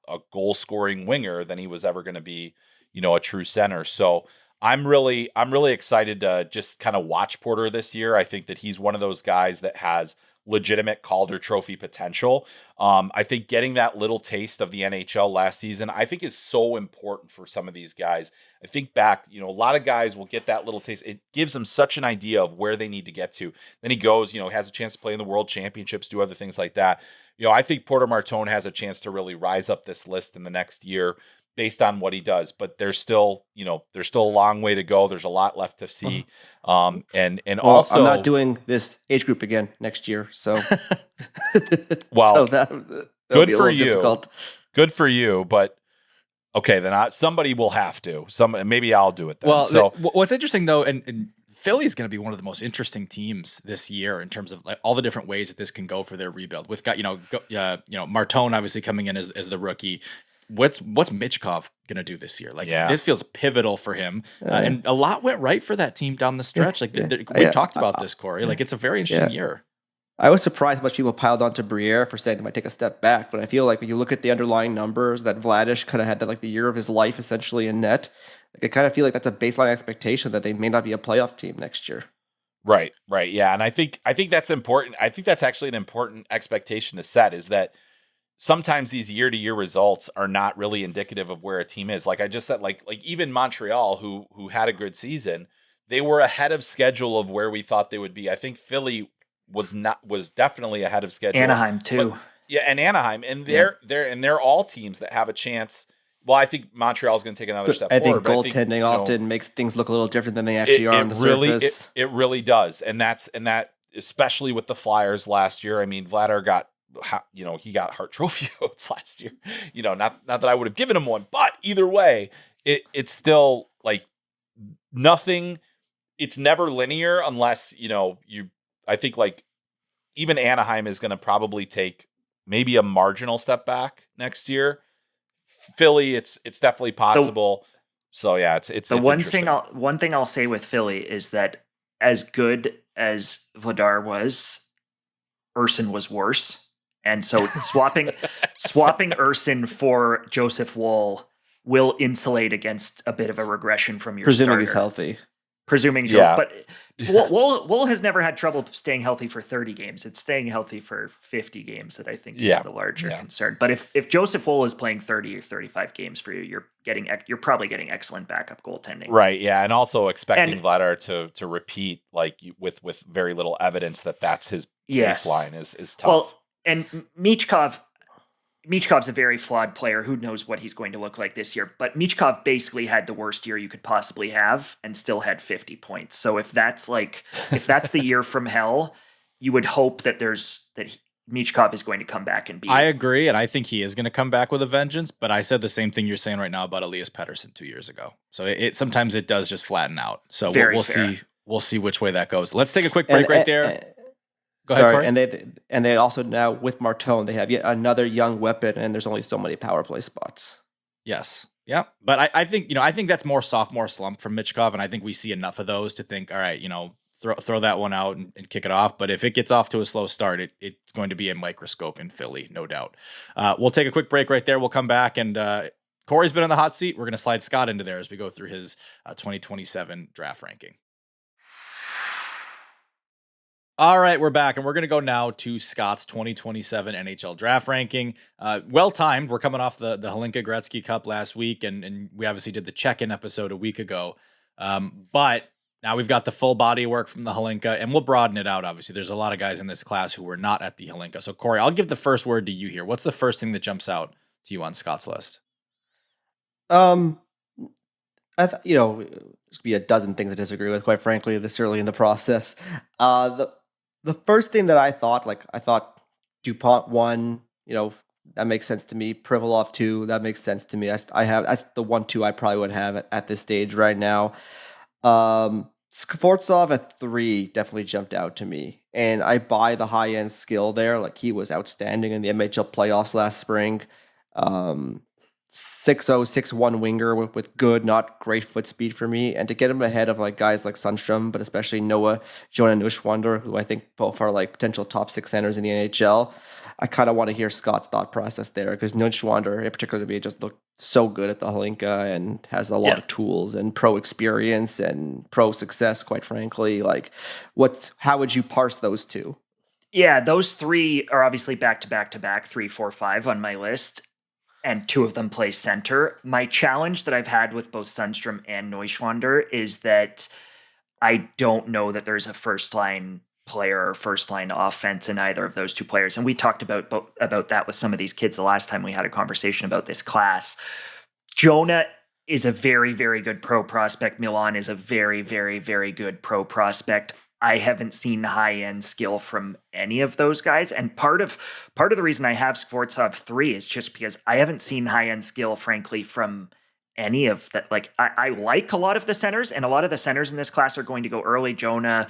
a goal scoring winger than he was ever going to be, a true center. So I'm really excited to just kind of watch Porter this year. I think that he's one of those guys that has legitimate Calder Trophy potential. I think getting that little taste of the NHL last season, I think is so important for some of these guys. I think back, a lot of guys will get that little taste. It gives them such an idea of where they need to get to. Then he goes, has a chance to play in the World Championships, do other things like that. I think Porter Martone has a chance to really rise up this list in the next year, based on what he does, but there's still a long way to go. There's a lot left to see. And also I'm not doing this age group again next year. So, well, so good for you. Difficult. Good for you. But okay, then somebody will have to. Maybe I'll do it then. Well, so what's interesting though, and Philly is going to be one of the most interesting teams this year in terms of all the different ways that this can go for their rebuild. With Martone obviously coming in as the rookie. What's Michkov going to do this year? This feels pivotal for him. And a lot went right for that team down the stretch. We've talked about this, Corey. It's a very interesting year. I was surprised how much people piled onto Briere for saying they might take a step back. But I feel like when you look at the underlying numbers, that Vladish kind of had that the year of his life essentially in net. I kind of feel like that's a baseline expectation that they may not be a playoff team next year. Right. Yeah. And I think that's important. I think that's actually an important expectation to set, is that sometimes these year-to-year results are not really indicative of where a team is. Like I just said, like even Montreal, who had a good season, they were ahead of schedule of where we thought they would be. I think Philly was definitely ahead of schedule. Anaheim too. And Anaheim, and they're all teams that have a chance. Well, I think Montreal is going to take another step forward. I think goaltending often makes things look a little different than they actually are on the surface. It really does, and that especially with the Flyers last year. I mean, Vladar got. He got Hart Trophy votes last year. Not that I would have given him one, but either way, it's still nothing. It's never linear unless I think even Anaheim is going to probably take maybe a marginal step back next year. Philly, it's definitely possible. So yeah, it's the one thing I'll say with Philly is that as good as Vladar was, Urson was worse. And so swapping Urson for Joseph Woll will insulate against a bit of a regression from your presuming starter. He's healthy. presuming Joe. Yeah. But Wool has never had trouble staying healthy for 30 games. It's staying healthy for 50 games that I think is the larger concern. But if Joseph Wool is playing 30 or 35 games for you, you're probably getting excellent backup goaltending. Right. Yeah, and also expecting Vladar to repeat like with very little evidence that that's his baseline is tough. Well, and Michkov's a very flawed player. Who knows what he's going to look like this year? But Michkov basically had the worst year you could possibly have and still had 50 points. So if that's the year from hell, you would hope that Michkov is going to come back and be. I agree, and I think he is going to come back with a vengeance. But I said the same thing you're saying right now about Elias Pettersson 2 years ago. So it sometimes it does just flatten out. So we'll see. We'll see which way that goes. Let's take a quick break right there. Go ahead, Corey. And they also now with Martone, they have yet another young weapon, and there's only so many power play spots. Yes. Yeah. But I think that's more sophomore slump from Michkov, and I think we see enough of those to think, all right, throw that one out and kick it off. But if it gets off to a slow start, it's going to be a microscope in Philly, no doubt. We'll take a quick break right there. We'll come back, and Corey's been on the hot seat. We're going to slide Scott into there as we go through his 2027 draft ranking. All right, we're back, and we're going to go now to Scott's 2027 NHL draft ranking. Well-timed. We're coming off the Hlinka Gretzky Cup last week, and we obviously did the check-in episode a week ago. But now we've got the full body work from the Hlinka, and we'll broaden it out, obviously. There's a lot of guys in this class who were not at the Hlinka. So, Corey, I'll give the first word to you here. What's the first thing that jumps out to you on Scott's list? There's could be a dozen things I disagree with, quite frankly, this early in the process. The first thing that I thought DuPont 1, that makes sense to me. Privilov 2, that makes sense to me. That's the 1-2 I probably would have at this stage right now. Skvortsov at 3 definitely jumped out to me. And I buy the high-end skill there. Like, he was outstanding in the MHL playoffs last spring. 6'0", 6'1" winger with good, not great foot speed for me. And to get him ahead of like guys like Sundstrom, but especially Noah, Jonah Neuschwander, who I think both are like potential top 6 centers in the NHL, I kind of want to hear Scott's thought process there, because Neuschwander in particular to me just looked so good at the Hlinka and has a lot of tools and pro experience and pro success, quite frankly. Like, how would you parse those two? Yeah, those 3 are obviously back-to-back-to-back, 3, 4, 5 on my list. And 2 of them play center. My challenge that I've had with both Sundstrom and Neuschwander is that I don't know that there's a first-line player or first-line offense in either of those 2 players. And we talked about that with some of these kids the last time we had a conversation about this class. Jonah is a very, very good pro prospect. Milan is a very, very, very good pro prospect. I haven't seen high-end skill from any of those guys. And part of the reason I have Skvortsov 3 is just because I haven't seen high-end skill, frankly, from any of that. Like, I like a lot of the centers, and a lot of the centers in this class are going to go early. Jonah,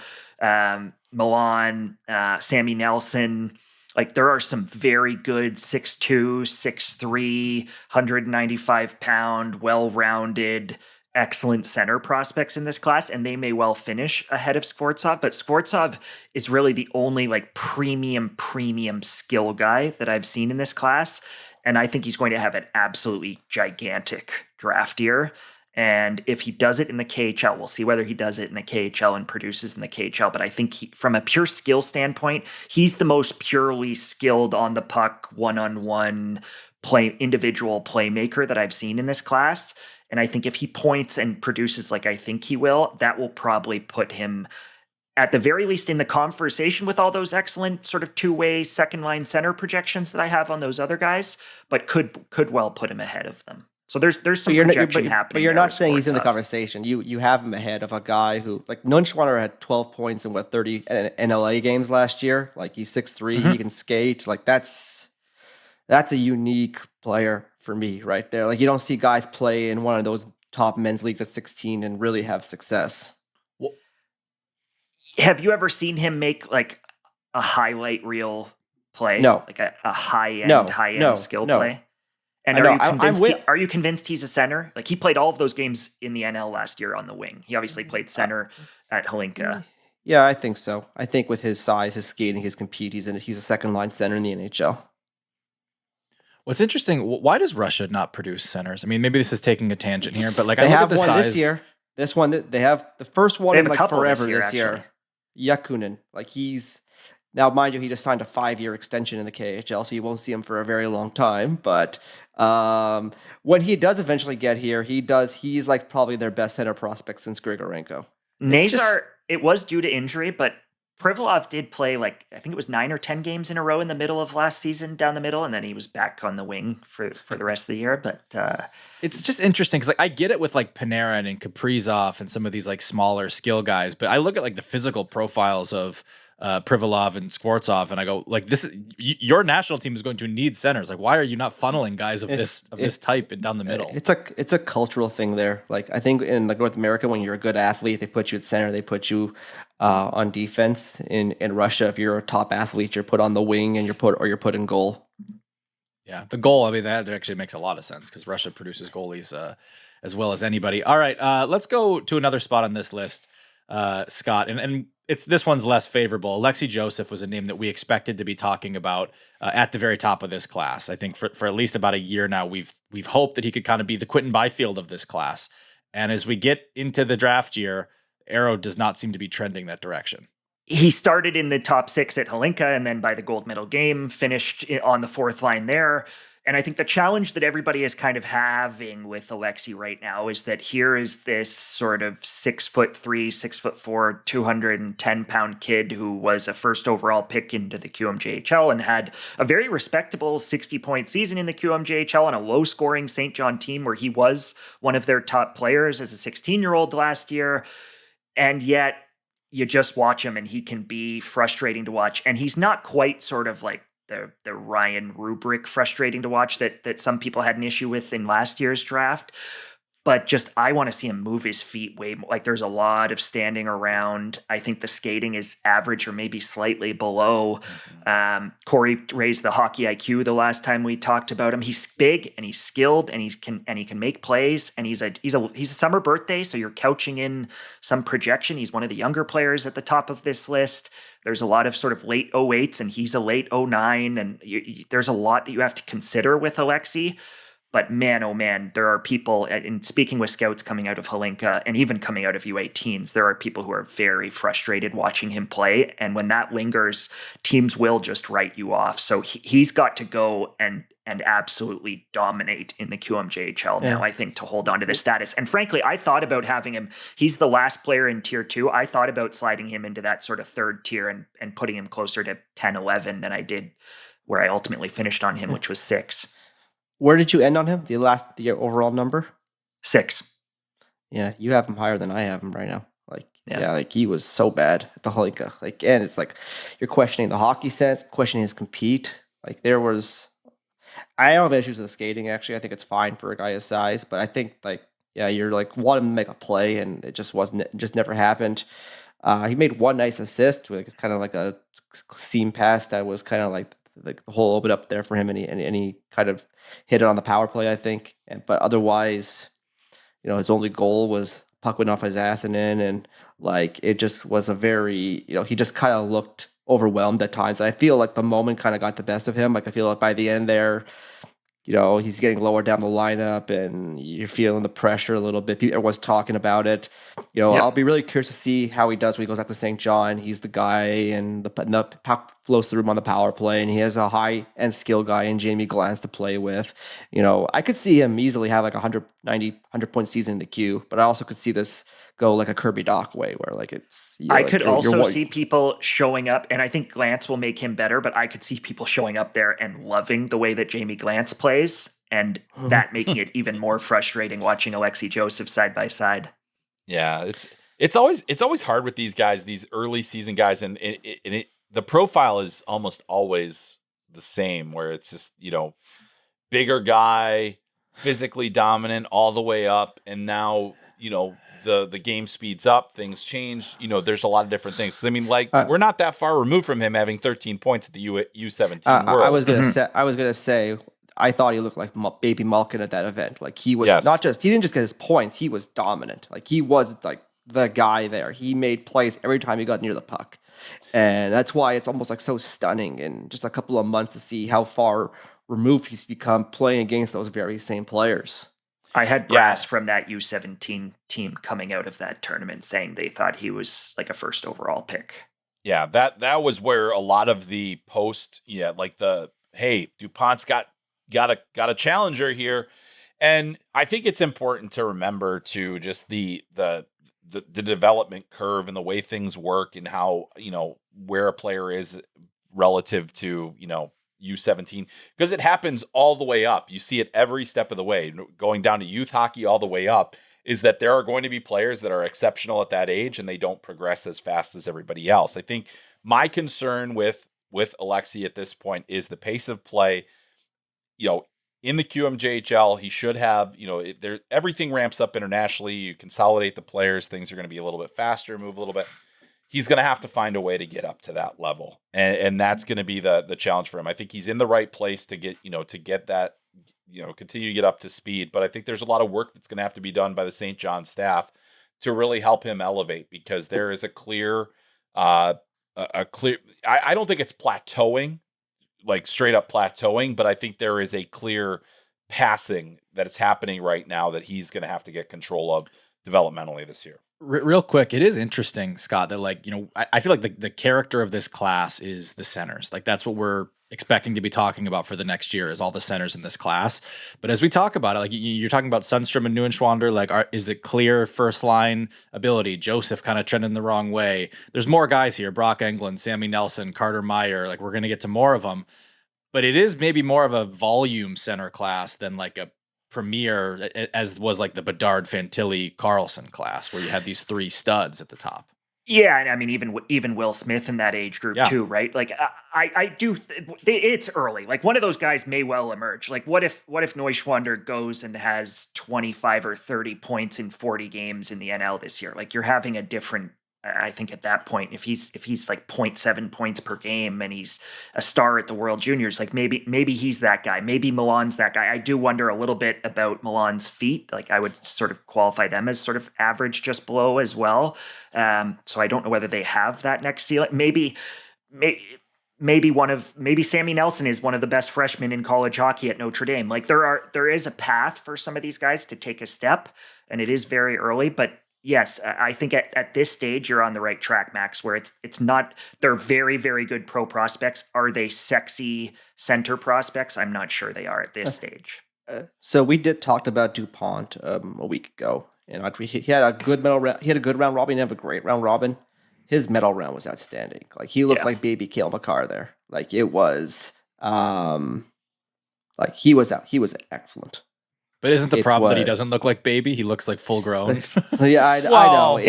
Milan, Sammy Nelson. Like, there are some very good 6'2", 6'3", 195-pound, well-rounded, excellent center prospects in this class, and they may well finish ahead of Skvortsov. But Skvortsov is really the only like premium skill guy that I've seen in this class. And I think he's going to have an absolutely gigantic draft year. And if he does it in the KHL, we'll see whether he does it in the KHL and produces in the KHL. But I think from a pure skill standpoint, he's the most purely skilled on the puck, one-on-one individual playmaker that I've seen in this class. And I think if he points and produces like I think he will, that will probably put him at the very least in the conversation with all those excellent sort of 2-way second line center projections that I have on those other guys, but could well put him ahead of them. So there's some projection happening. But you're not saying he's in the conversation. You have him ahead of a guy who, like, Neuschwander had 12 points in 30 NLA games last year. Like, he's 6'3", he can skate. Like, that's a unique player for me right there. Like, you don't see guys play in one of those top men's leagues at 16 and really have success. Well, have you ever seen him make like a highlight reel play? No. Like a high-end skill play? And are you convinced he's a center? Like, he played all of those games in the NL last year on the wing. He obviously played center at Hlinka. Yeah, I think so. I think with his size, his skating, his compete, he's a second line center in the NHL. What's interesting, why does Russia not produce centers? I mean, maybe this is taking a tangent here, but like, they I look have at the one size this year. This one, they have the first one They in have a like couple forever this year, Yakunin. Like he's now, mind you, he just signed a 5-year extension in the KHL, so you won't see him for a very long time. But when he does eventually get here, he's like probably their best center prospect since Grigorenko. Nazar, it was due to injury, but Privilov did play like, I think it was 9 or 10 games in a row in the middle of last season down the middle, and then he was back on the wing for the rest of the year. But it's just interesting because like I get it with like Panarin and Kaprizov and some of these like smaller skill guys, but I look at like the physical profiles of Privilov and Skvortsov, and I go like, this is your national team is going to need centers. Like, why are you not funneling guys of this type and down the middle? It's a cultural thing there. Like I think in like North America, when you're a good athlete, they put you at center. They put you on defense. In Russia, if you're a top athlete, you're put on the wing and you're put in goal. Yeah, the goal. I mean, that actually makes a lot of sense because Russia produces goalies as well as anybody. All right, let's go to another spot on this list, Scott, and this one's less favorable. Alexis Joseph was a name that we expected to be talking about at the very top of this class. I think for at least about a year now, we've hoped that he could kind of be the Quentin Byfield of this class. And as we get into the draft year, Arrow does not seem to be trending that direction. he started in the top 6 at Hlinka, and then by the gold medal game, finished on the 4th line there. And I think the challenge that everybody is kind of having with Alexi right now is that here is this sort of 6'3", 6'4", 210-pound kid who was a first overall pick into the QMJHL and had a very respectable 60-point season in the QMJHL on a low-scoring St. John team where he was one of their top players as a 16-year-old last year. And yet you just watch him and he can be frustrating to watch. And he's not quite sort of like the Ryan rubric frustrating to watch that some people had an issue with in last year's draft. But just, I want to see him move his feet way more. Like there's a lot of standing around. I think the skating is average or maybe slightly below. Corey raised the hockey IQ the last time we talked about him. He's big and he's skilled and he can make plays, and he's a summer birthday, so you're couching in some projection. He's one of the younger players at the top of this list. There's a lot of sort of late 08s and he's a late 09, and there's a lot that you have to consider with Alexi. But man, oh man, there are people, in speaking with scouts coming out of Hlinka and even coming out of U18s, there are people who are very frustrated watching him play. And when that lingers, teams will just write you off. So he's got to go and absolutely dominate in the QMJHL now, I think, to hold on to the status. And frankly, I thought about having him. He's the last player in tier 2. I thought about sliding him into that sort of 3rd tier and putting him closer to 10, 11 than I did where I ultimately finished on him, which was 6. Where did you end on him? The overall number? 6. Yeah, you have him higher than I have him right now. Like he was so bad at the Hlinka. Like, and it's like you're questioning the hockey sense, questioning his compete. Like I don't have issues with the skating. Actually, I think it's fine for a guy his size. But I think you're like want him to make a play, and it just never happened. He made one nice assist, with kind of like a seam pass that was kind of like the hole opened up there for him, and he kind of hit it on the power play, I think. But otherwise, his only goal was puck went off his ass and in, and like it just was a very, he just kind of looked overwhelmed at times. I feel like the moment kind of got the best of him. Like I feel like by the end there, he's getting lower down the lineup and you're feeling the pressure a little bit. Everyone's talking about it. I'll be really curious to see how he does when he goes back to St. John. He's the guy, and the puck flows through him on the power play, and he has a high-end skill guy in Jamie Glantz to play with. I could see him easily have like 100-point season in the queue, but I also could see this go like a Kirby Doc way, where like it's. I could also see people showing up, and I think Glantz will make him better, but I could see people showing up there and loving the way that Jamie Glantz plays, and that making it even more frustrating watching Alexis Joseph side by side. Yeah, it's always hard with these guys, these early season guys, and the profile is almost always the same, where it's just bigger guy, physically dominant all the way up, and now the game speeds up, things change. There's a lot of different things. I mean, we're not that far removed from him having 13 points at the U17 World. I was gonna say, I thought he looked like Baby Malkin at that event. Like he was he didn't just get his points, he was dominant. Like he was like the guy there. He made plays every time he got near the puck. And that's why it's almost like so stunning in just a couple of months to see how far removed he's become playing against those very same players. I had brass from that U17 team coming out of that tournament saying they thought he was like a first overall pick. Yeah, that was where a lot of the post, like the, hey, DuPont's got a challenger here. And I think it's important to remember to just the development curve and the way things work and how, where a player is relative to, U17, because it happens all the way up. You see it every step of the way, going down to youth hockey all the way up, is that there are going to be players that are exceptional at that age and they don't progress as fast as everybody else. I think my concern with Alexis at this point is the pace of play. In the QMJHL, he should have, everything ramps up internationally. You consolidate the players, things are going to be a little bit faster, move a little bit. He's going to have to find a way to get up to that level. And that's going to be the challenge for him. I think he's in the right place to get, to get that, continue to get up to speed. But I think there's a lot of work that's going to have to be done by the St. John staff to really help him elevate, because there is a clear, I don't think it's plateauing, like straight up plateauing, but I think there is a clear passing that it's happening right now that he's going to have to get control of developmentally this year. Real quick, it is interesting, Scott, that I feel like the character of this class is the centers. Like that's what we're expecting to be talking about for the next year, is all the centers in this class. But as we talk about it, like you're talking about Sundstrom and Neuenschwander, like is it clear first line ability? Joseph kind of trending the wrong way. There's more guys here: Brock Englund, Sammy Nelson, Carter Meyer. Like we're going to get to more of them, but it is maybe more of a volume center class than like a premier, as was like the Bedard, Fantilli, Carlson class, where you had these three studs at the top. Yeah, and I mean even Will Smith in that age group too, right? Like I do. It's early. Like one of those guys may well emerge. Like what if Neuschwander goes and has 25 or 30 points in 40 games in the NL this year? Like you're having a different. I think at that point, if he's like 0.7 points per game and he's a star at the World Juniors, like maybe he's that guy. Maybe Milan's that guy. I do wonder a little bit about Milan's feet. Like I would sort of qualify them as sort of average, just below as well. So I don't know whether they have that next ceiling. Maybe Sammy Nelson is one of the best freshmen in college hockey at Notre Dame. Like there is a path for some of these guys to take a step, and it is very early, but. Yes, I think at this stage you're on the right track, Max, where it's not, they're very, very good pro prospects. Are they sexy center prospects? I'm not sure they are at this stage. So we talked about DuPont a week ago, and he had a good medal round. He had a good round robin. He had a great round robin. His medal round was outstanding. Like he looked like baby Cale Makar there. Like it was, like he was excellent. But isn't the problem that he doesn't look like baby? He looks like full grown. Yeah, I know. I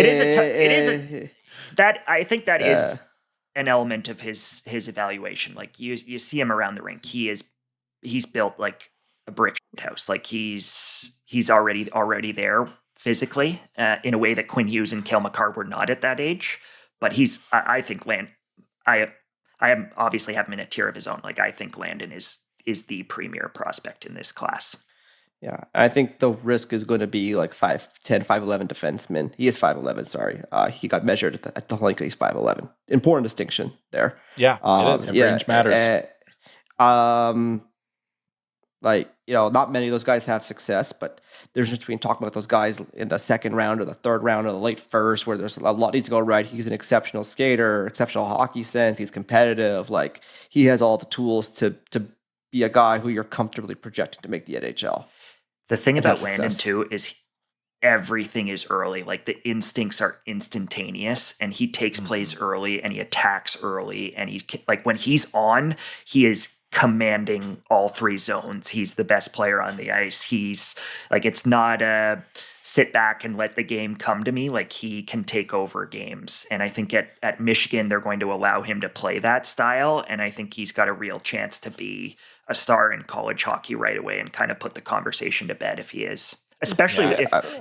think that is an element of his evaluation. Like you see him around the rink. He's built like a brick house. Like he's already there physically in a way that Quinn Hughes and Cale Makar were not at that age. But I think I obviously have him in a tier of his own. Like I think Landon is the premier prospect in this class. Yeah, I think the risk is going to be like 5'10", 5'11" defenseman. He is 5'11", sorry. He got measured at the Hlinka. He's 5'11". Important distinction there. Yeah, it is. Every inch matters. Not many of those guys have success, but there's between talking about those guys in the second round or the third round or the late first, where there's a lot needs to go right. He's an exceptional skater, exceptional hockey sense. He's competitive. Like he has all the tools to be a guy who you're comfortably projecting to make the NHL. The thing about Landon too is everything is early. Like the instincts are instantaneous, and he takes plays early and he attacks early. And he's like, when he's on, he is commanding all three zones. He's the best player on the ice. He's like, it's not a sit back and let the game come to me. Like he can take over games. And I think at Michigan, they're going to allow him to play that style. And I think he's got a real chance to be a star in college hockey right away and kind of put the conversation to bed if he is. Especially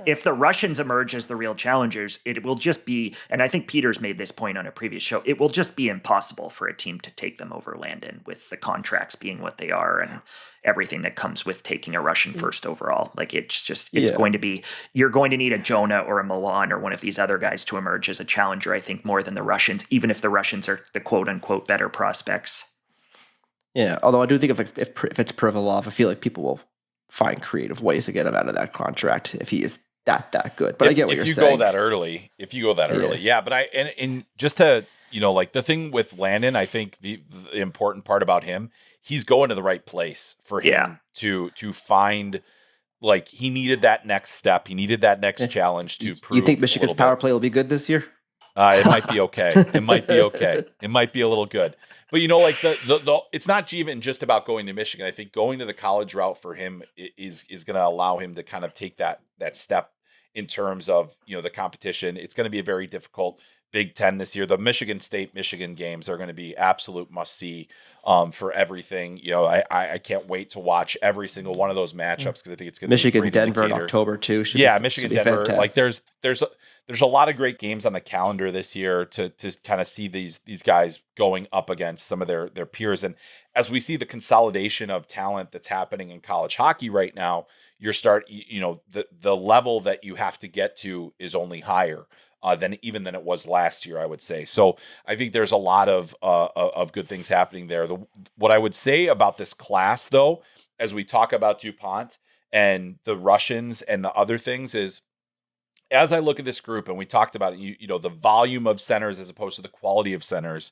if the Russians emerge as the real challengers, it will just be, and I think Peter's made this point on a previous show, it will just be impossible for a team to take them over Landon with the contracts being what they are and everything that comes with taking a Russian first overall. Like it's going to be, you're going to need a Jonah or a Milan or one of these other guys to emerge as a challenger, I think, more than the Russians, even if the Russians are the quote unquote better prospects. Yeah, although I do think if it's Privilov, I feel like people will find creative ways to get him out of that contract if he is that good. But I get what you're saying. If you go that early, yeah. But and just to, like the thing with Landon, I think the important part about him, he's going to the right place for him to find. Like, he needed that next step. He needed that next challenge to prove. You think Michigan's power play will be good this year? It might be okay. It might be okay. It might be a little good. But, like the it's not even just about going to Michigan. I think going to the college route for him is going to allow him to kind of take that step in terms of, the competition. It's going to be a very difficult Big Ten this year. The Michigan State-Michigan games are going to be absolute must-see for everything. I can't wait to watch every single one of those matchups because I think it's going to be Michigan, Denver in October too. Michigan, Denver. Fantastic. Like there's a lot of great games on the calendar this year to kind of see these guys going up against some of their peers. And as we see the consolidation of talent that's happening in college hockey right now, the level that you have to get to is only higher than it was last year, I would say. So I think there's a lot of good things happening there. What I would say about this class, though, as we talk about DuPont and the Russians and the other things, is as I look at this group, and we talked about it, the volume of centers as opposed to the quality of centers,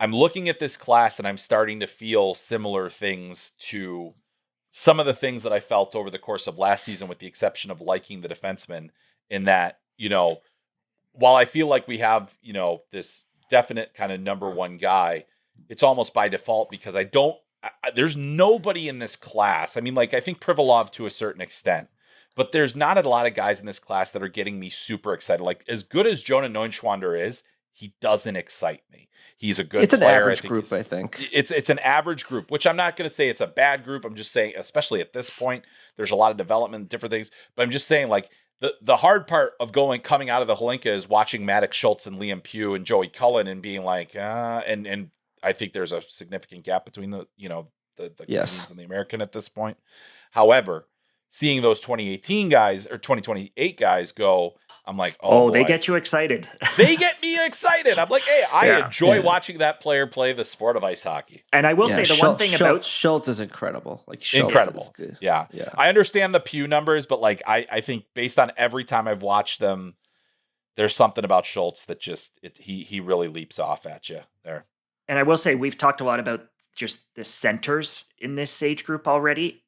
I'm looking at this class and I'm starting to feel similar things to some of the things that I felt over the course of last season, with the exception of liking the defensemen, in that, while I feel like we have, this definite kind of number one guy, it's almost by default because there's nobody in this class. I mean, like, I think Privalov to a certain extent, but there's not a lot of guys in this class that are getting me super excited. Like, as good as Jonah Neuenschwander is, he doesn't excite me. He's a good player. It's an average group, I think. It's an average group, which I'm not going to say it's a bad group. I'm just saying, especially at this point, there's a lot of development, different things. But I'm just saying, like, the hard part of coming out of the Holinka is watching Maddox Schultz and Liam Pugh and Joey Cullen and being like, and I think there's a significant gap between the Canadiens and the American at this point. However, seeing those 2018 guys or 2028 guys go, I'm like, oh, they get you excited. They get me excited. I'm like, hey, I enjoy watching that player play the sport of ice hockey. And I will say the one thing about Schultz is incredible. Like, Schultz incredible. Is good. Yeah. I understand the Pew numbers, but like, I think based on every time I've watched them, there's something about Schultz that just he really leaps off at you there. And I will say, we've talked a lot about just the centers in this age group already.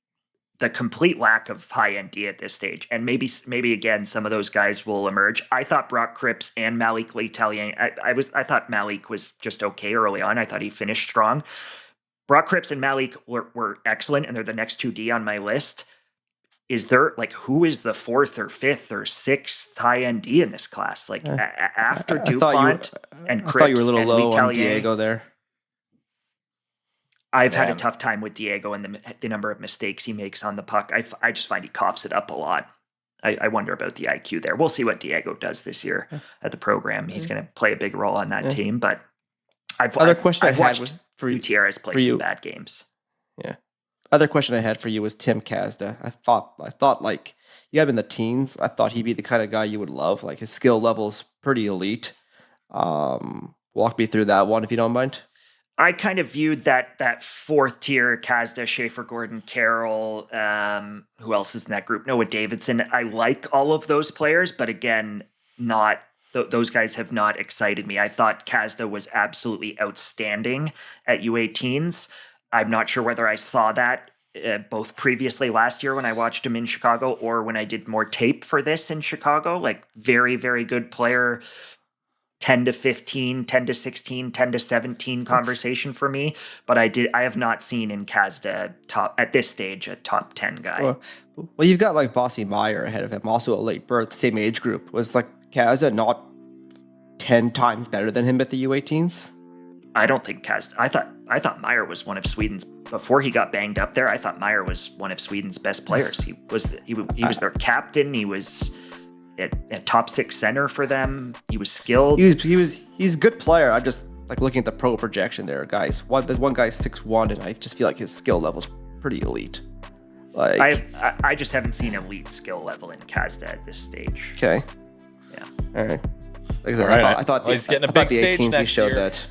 The complete lack of high-end D at this stage. And maybe again, some of those guys will emerge. I thought Brock Cripps and Malik Leitalian, I thought Malik was just okay early on. I thought he finished strong. Brock Cripps and Malik were excellent, and they're the next 2D on my list. Is there, like, who is the fourth or fifth or sixth high-end D in this class? Like, after DuPont and Cripps, I thought you were a little low Leitalian, on Diego there. I've had a tough time with Diego and the number of mistakes he makes on the puck. I just find he coughs it up a lot. I wonder about the IQ there. We'll see what Diego does this year at the program. He's going to play a big role on that team. But I've watched Gutierrez play some bad games. Yeah. Other question I had for you was Tim Kazda. I thought like, you have in the teens. I thought he'd be the kind of guy you would love. Like, his skill level's pretty elite. Walk me through that one if you don't mind. I kind of viewed that fourth tier, Kazda, Schaefer, Gordon, Carroll, who else is in that group? Noah Davidson. I like all of those players, but again, those guys have not excited me. I thought Kazda was absolutely outstanding at U18s. I'm not sure whether I saw that both previously last year when I watched him in Chicago or when I did more tape for this in Chicago. Like, very, very good player. 10 to 15, 10 to 16, 10 to 17 conversation for me. But I have not seen in Kazda at this stage a top 10 guy. Well, you've got like Bossy Meyer ahead of him, also a late birth, same age group. Was like Kazda not 10 times better than him at the U18s? I don't think Kazda. I thought Meyer was one of Sweden's, before he got banged up there, I thought Meyer was one of Sweden's best players. He was their captain. He was a top six center for them. He was skilled. He's a good player. I'm just like looking at the pro projection there, guys. There's one guy's 6'1", and I just feel like his skill level's pretty elite. Like, I just haven't seen elite skill level in Kazda at this stage. Okay. Yeah. All right. Like I said, I thought he's getting a big stage next he showed year. That.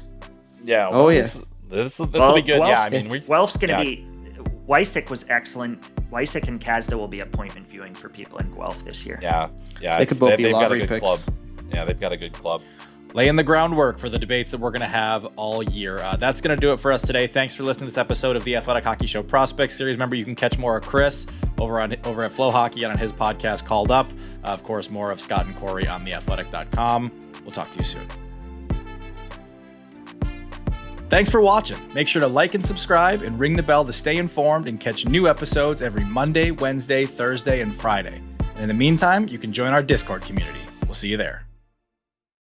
Yeah. Well, This will be good. Guelph, yeah. I mean, Guelph's going to be. Wysick was excellent. Wysick and Kazda will be appointment viewing for people in Guelph this year. Yeah. They could both be they've got a lottery good picks. club. Yeah, they've got a good club. Laying the groundwork for the debates that we're going to have all year. That's going to do it for us today. Thanks for listening to this episode of the Athletic Hockey Show Prospect Series. Remember, you can catch more of Chris over at Flow Hockey and on his podcast Called Up. Of course, more of Scott and Corey on theathletic.com. We'll talk to you soon. Thanks for watching. Make sure to like and subscribe and ring the bell to stay informed and catch new episodes every Monday, Wednesday, Thursday, and Friday. And in the meantime, you can join our Discord community. We'll see you there.